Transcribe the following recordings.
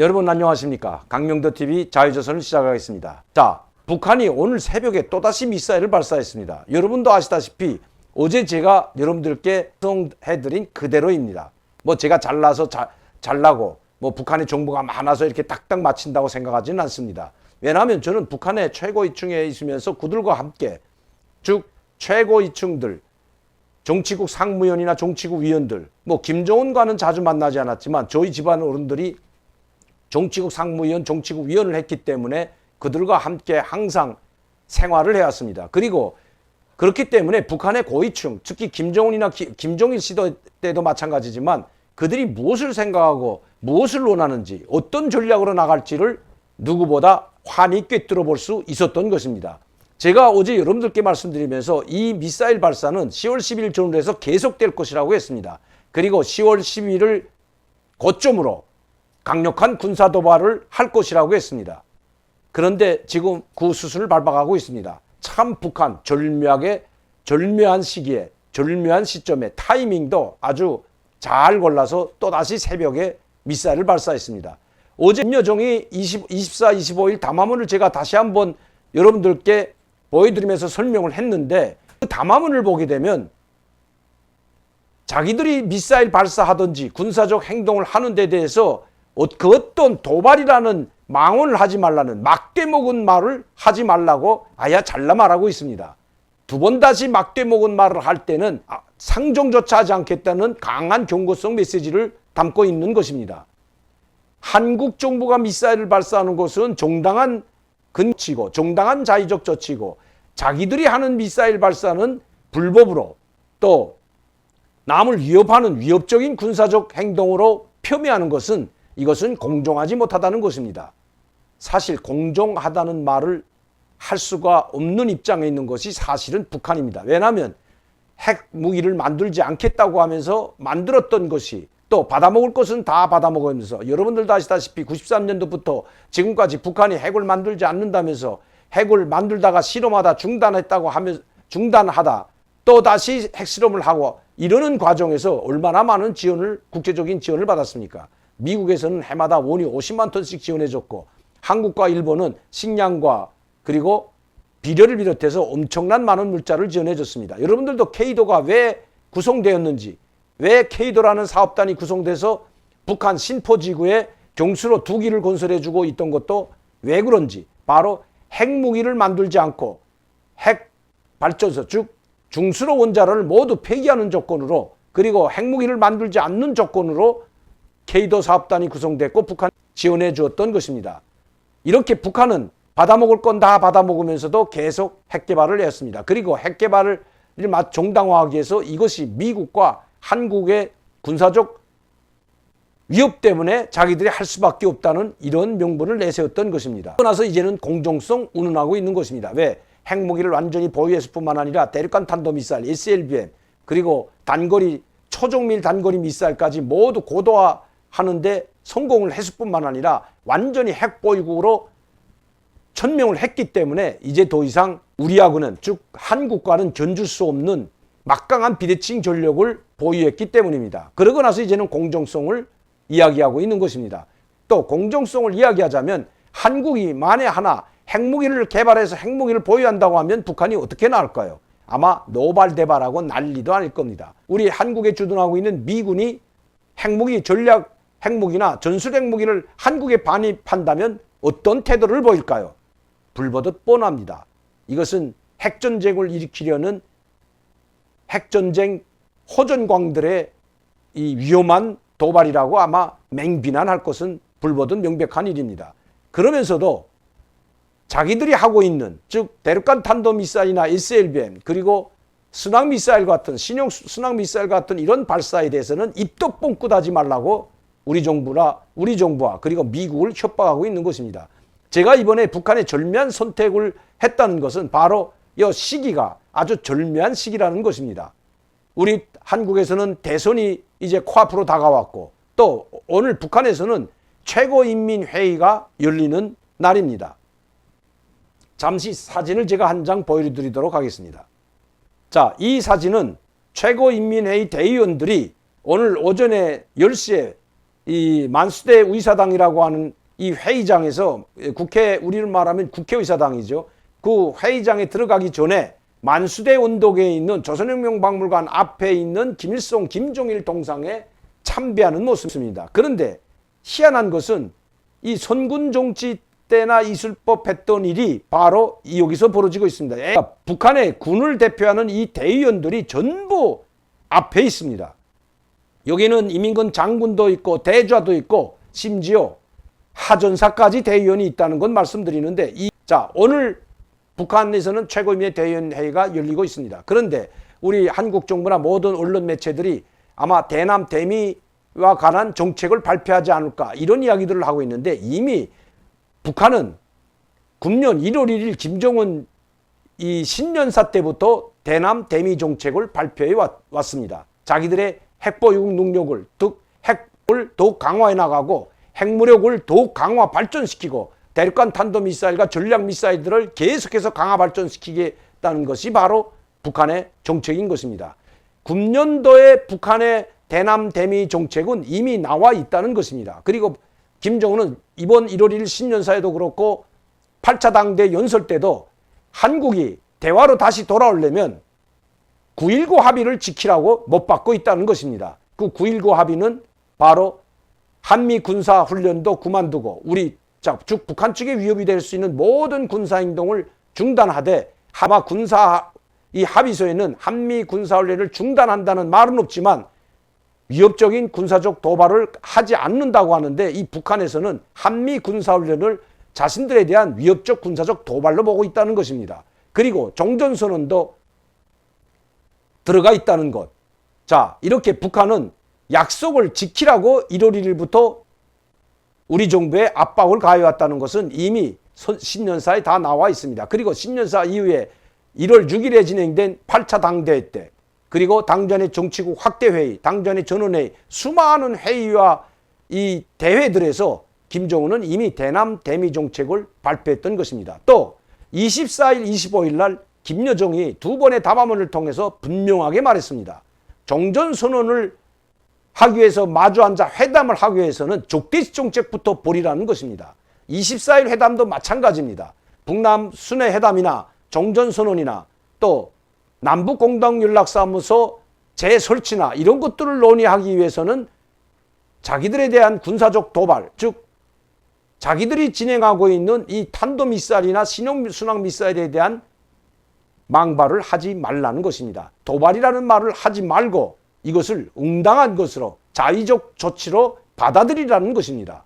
여러분 안녕하십니까? 강명도TV 자유조선을 시작하겠습니다. 자, 북한이 오늘 새벽에 또다시 미사일을 발사했습니다. 여러분도 아시다시피 어제 제가 여러분들께 해드린 그대로입니다. 뭐 제가 잘나고 뭐 북한의 정보가 많아서 이렇게 딱딱 맞힌다고 생각하지는 않습니다. 왜냐하면 저는 북한의 최고위층에 있으면서 그들과 함께 즉 최고위층들, 정치국 상무위원이나 정치국 위원들, 뭐 김정은과는 자주 만나지 않았지만 저희 집안 어른들이 정치국 상무위원, 정치국 위원을 했기 때문에 그들과 함께 항상 생활을 해왔습니다. 그리고 그렇기 때문에 북한의 고위층, 특히 김정은이나 김정일 시대 때도 마찬가지지만 그들이 무엇을 생각하고 무엇을 원하는지 어떤 전략으로 나갈지를 누구보다 환히 꿰뚫어 볼 수 있었던 것입니다. 제가 어제 여러분들께 말씀드리면서 이 미사일 발사는 10월 10일 전후로 해서 계속될 것이라고 했습니다. 그리고 10월 10일을 고점으로 강력한 군사 도발을 할 것이라고 했습니다. 그런데 지금 그 수순을 밟아가고 있습니다. 참 북한 절묘한 시기에 절묘한 시점에 타이밍도 아주 잘 골라서 또다시 새벽에 미사일을 발사했습니다. 어제 김여정이 24, 25일 담화문을 제가 다시 한번 여러분들께 보여드리면서 설명을 했는데 그 담화문을 보게 되면 자기들이 미사일 발사하든지 군사적 행동을 하는 데 대해서 그 어떤 도발이라는 망언을 하지 말라는 막대먹은 말을 하지 말라고 아야 잘라 말하고 있습니다. 두 번 다시 막대먹은 말을 할 때는 상정조차 하지 않겠다는 강한 경고성 메시지를 담고 있는 것입니다. 한국 정부가 미사일을 발사하는 것은 정당한 근치고 정당한 자의적 조치고 자기들이 하는 미사일 발사는 불법으로 또 남을 위협하는 위협적인 군사적 행동으로 폄훼하는 것은 이것은 공정하지 못하다는 것입니다. 사실 공정하다는 말을 할 수가 없는 입장에 있는 것이 사실은 북한입니다. 왜냐하면 핵 무기를 만들지 않겠다고 하면서 만들었던 것이 또 받아먹을 것은 다 받아먹으면서 여러분들도 아시다시피 93년도부터 지금까지 북한이 핵을 만들지 않는다면서 핵을 만들다가 실험하다 중단하다 또 다시 핵실험을 하고 이러는 과정에서 얼마나 많은 국제적인 지원을 받았습니까? 미국에서는 해마다 원유 50만 톤씩 지원해줬고 한국과 일본은 식량과 그리고 비료를 비롯해서 엄청난 많은 물자를 지원해줬습니다. 여러분들도 케이도가 왜 구성되었는지 왜 케이도라는 사업단이 구성돼서 북한 신포지구에 경수로 2기를 건설해주고 있던 것도 왜 그런지 바로 핵무기를 만들지 않고 핵 발전소 즉 중수로 원자로를 모두 폐기하는 조건으로 그리고 핵무기를 만들지 않는 조건으로 케이도 사업단이 구성됐고 북한 지원해 주었던 것입니다. 이렇게 북한은 받아먹을 건 다 받아먹으면서도 계속 핵 개발을 했습니다. 그리고 핵 개발을 정당화하기 위해서 이것이 미국과 한국의 군사적 위협 때문에 자기들이 할 수밖에 없다는 이런 명분을 내세웠던 것입니다. 그러고 나서 이제는 공정성 운운하고 있는 것입니다. 왜? 핵무기를 완전히 보유했을 뿐만 아니라 대륙간 탄도미사일, SLBM 그리고 초종밀 단거리 미사일까지 모두 고도화하는데 성공을 했을 뿐만 아니라 완전히 핵보유국으로 천명을 했기 때문에 이제 더 이상 우리하고는 즉 한국과는 견줄 수 없는 막강한 비대칭 전력을 보유했기 때문입니다. 그러고 나서 이제는 공정성을 이야기하고 있는 것입니다. 또 공정성을 이야기하자면 한국이 만에 하나 핵무기를 개발해서 핵무기를 보유한다고 하면 북한이 어떻게 나올까요? 아마 노발대발하고 난리도 아닐 겁니다. 우리 한국에 주둔하고 있는 미군이 핵무기, 전략 핵무기나 전술 핵무기를 한국에 반입한다면 어떤 태도를 보일까요? 불보듯 뻔합니다. 이것은 핵전쟁을 일으키려는 핵전쟁 호전광들의 이 위험한 도발이라고 아마 맹비난할 것은 불보듯 명백한 일입니다. 그러면서도 자기들이 하고 있는 즉 대륙간 탄도미사일이나 SLBM 그리고 순항미사일 같은 신형 순항미사일 같은 이런 발사에 대해서는 입도 뻥끗 하지 말라고 우리 정부와 그리고 미국을 협박하고 있는 것입니다. 제가 이번에 북한의 절묘한 선택을 했다는 것은 바로 이 시기가 아주 절묘한 시기라는 것입니다. 우리 한국에서는 대선이 이제 코앞으로 다가왔고 또 오늘 북한에서는 최고인민회의가 열리는 날입니다. 잠시 사진을 제가 한 장 보여드리도록 하겠습니다. 자, 이 사진은 최고인민회의 대의원들이 오늘 오전에 10시에 이 만수대 의사당이라고 하는 이 회의장에서 국회, 우리는 말하면 국회의사당이죠. 그 회의장에 들어가기 전에 만수대 언덕에 있는 조선혁명박물관 앞에 있는 김일성, 김종일 동상에 참배하는 모습입니다. 그런데 희한한 것은 이 선군 정치 때나 있을 법했던 일이 바로 여기서 벌어지고 있습니다. 그러니까 북한의 군을 대표하는 이 대의원들이 전부 앞에 있습니다. 여기는 이민근 장군도 있고 대좌도 있고 심지어 하전사까지 대의원이 있다는 건 말씀드리는데 자, 오늘 북한에서는 최고위원회 대의원 회의가 열리고 있습니다. 그런데 우리 한국 정부나 모든 언론 매체들이 아마 대남 대미와 관한 정책을 발표하지 않을까 이런 이야기들을 하고 있는데 이미 북한은 금년 1월 1일 김정은 이 신년사 때부터 대남 대미 정책을 발표해 왔습니다. 자기들의 핵보유국 능력을 핵을 더욱 강화해 나가고 핵무력을 더욱 강화 발전시키고 대륙간 탄도미사일과 전략미사일들을 계속해서 강화 발전시키겠다는 것이 바로 북한의 정책인 것입니다. 금년도에 북한의 대남 대미 정책은 이미 나와 있다는 것입니다. 그리고 김정은은 이번 1월 1일 신년사에도 그렇고 8차 당대 연설 때도 한국이 대화로 다시 돌아오려면 9.19 합의를 지키라고 못 받고 있다는 것입니다. 그 9.19 합의는 바로 한미 군사 훈련도 그만두고 즉 북한 측에 위협이 될 수 있는 모든 군사 행동을 중단하되 아마 이 합의서에는 한미 군사 훈련을 중단한다는 말은 없지만 위협적인 군사적 도발을 하지 않는다고 하는데 이 북한에서는 한미 군사 훈련을 자신들에 대한 위협적 군사적 도발로 보고 있다는 것입니다. 그리고 종전선언도 들어가 있다는 것. 자, 이렇게 북한은 약속을 지키라고 1월 1일부터 우리 정부에 압박을 가해왔다는 것은 이미 신년사에 다 나와 있습니다. 그리고 신년사 이후에 1월 6일에 진행된 8차 당대회 때 그리고 당전의 정치국 확대회의, 당전의 전원회의 수많은 회의와 이 대회들에서 김정은은 이미 대남 대미 정책을 발표했던 것입니다. 또 24일, 25일 날 김여정이 두 번의 담화문을 통해서 분명하게 말했습니다. 종전선언을 하기 위해서 마주 앉아 회담을 하기 위해서는 족대시 정책부터 버리라는 것입니다. 24일 회담도 마찬가지입니다. 북남 순회 회담이나 종전선언이나 또 남북공동연락사무소 재설치나 이런 것들을 논의하기 위해서는 자기들에 대한 군사적 도발, 즉 자기들이 진행하고 있는 이 탄도미사일이나 신형순항미사일에 대한 망발을 하지 말라는 것입니다. 도발이라는 말을 하지 말고 이것을 응당한 것으로 자의적 조치로 받아들이라는 것입니다.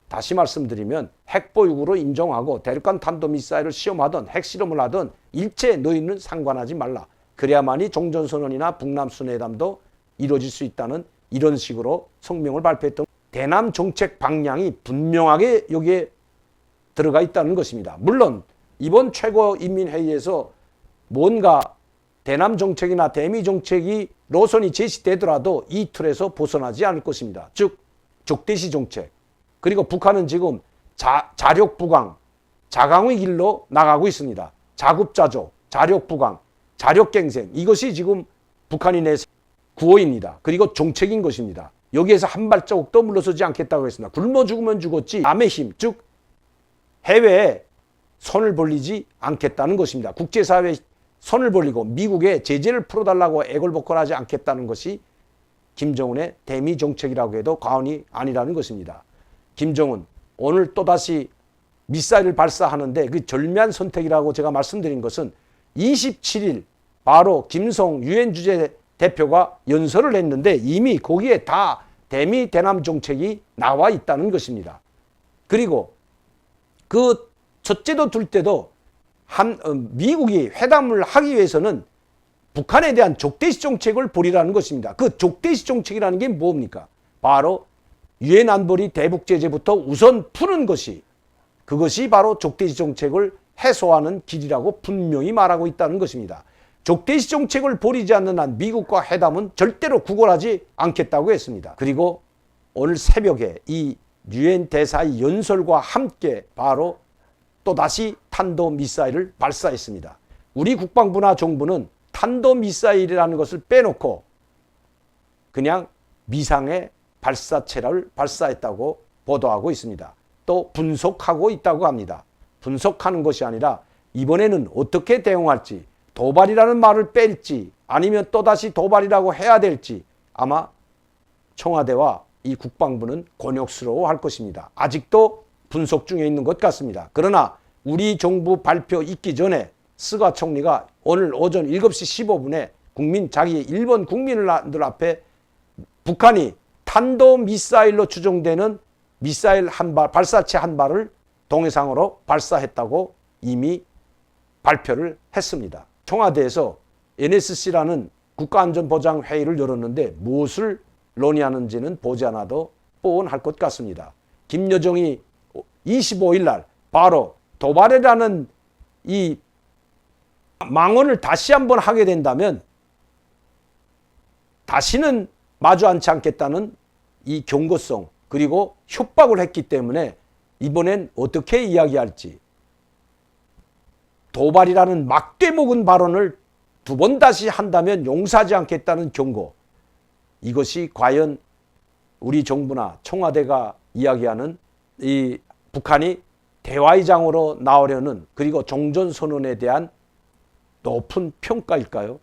다시 말씀드리면 핵보유국으로 인정하고 대륙간 탄도미사일을 시험하든 핵실험을 하든 일체 너희는 상관하지 말라. 그래야만이 종전선언이나 북남순회담도 이루어질 수 있다는 이런 식으로 성명을 발표했던 대남 정책 방향이 분명하게 여기에 들어가 있다는 것입니다. 물론 이번 최고인민회의에서 뭔가 대남 정책이나 대미 정책이 노선이 제시되더라도 이 틀에서 벗어나지 않을 것입니다. 즉 적대시 정책. 그리고 북한은 지금 자력부강, 자강의 길로 나가고 있습니다. 자급자족, 자력부강, 자력갱생 이것이 지금 북한이 내 구호입니다. 그리고 정책인 것입니다. 여기에서 한 발자국도 물러서지 않겠다고 했습니다. 굶어 죽으면 죽었지 남의 힘, 즉 해외에 손을 벌리지 않겠다는 것입니다. 국제사회에 손을 벌리고 미국에 제재를 풀어달라고 애걸복걸하지 않겠다는 것이 김정은의 대미 정책이라고 해도 과언이 아니라는 것입니다. 김정은 오늘 또다시 미사일을 발사하는데 그 절묘한 선택이라고 제가 말씀드린 것은 27일 바로 김성 유엔 주재 대표가 연설을 했는데 이미 거기에 다 대미 대남 정책이 나와 있다는 것입니다. 그리고 그 첫째도 둘째도 미국이 회담을 하기 위해서는 북한에 대한 적대시 정책을 벌이라는 것입니다. 그 적대시 정책이라는 게 뭡니까? 바로 유엔 안보리 대북 제재부터 우선 푸는 것이 그것이 바로 적대시 정책을 해소하는 길이라고 분명히 말하고 있다는 것입니다. 적대시 정책을 벌이지 않는 한 미국과 회담은 절대로 구걸하지 않겠다고 했습니다. 그리고 오늘 새벽에 이 유엔 대사의 연설과 함께 바로 또다시 탄도미사일을 발사했습니다. 우리 국방부나 정부는 탄도미사일이라는 것을 빼놓고 그냥 미상의 발사체를 발사했다고 보도하고 있습니다. 또 분석하고 있다고 합니다. 분석하는 것이 아니라 이번에는 어떻게 대응할지, 도발이라는 말을 뺄지 아니면 또다시 도발이라고 해야 될지 아마 청와대와 이 국방부는 곤욕스러워할 것입니다. 아직도 분석 중에 있는 것 같습니다. 그러나 우리 정부 발표 있기 전에 스가 총리가 오늘 오전 7시 15분에 자기 일본 국민들 앞에 북한이 탄도미사일로 추정되는 미사일 발사체 한 발을 동해상으로 발사했다고 이미 발표를 했습니다. 청와대에서 NSC라는 국가안전보장회의를 열었는데 무엇을 논의하는지는 보지 않아도 뻔할 것 같습니다. 김여정이 25일 날 바로 도발이라는 이 망언을 다시 한번 하게 된다면 다시는 마주 앉지 않겠다는 이 경고성 그리고 협박을 했기 때문에 이번엔 어떻게 이야기할지 도발이라는 막대 먹은 발언을 두 번 다시 한다면 용서하지 않겠다는 경고, 이것이 과연 우리 정부나 청와대가 이야기하는 이 북한이 대화의 장으로 나오려는 그리고 종전선언에 대한 높은 평가일까요?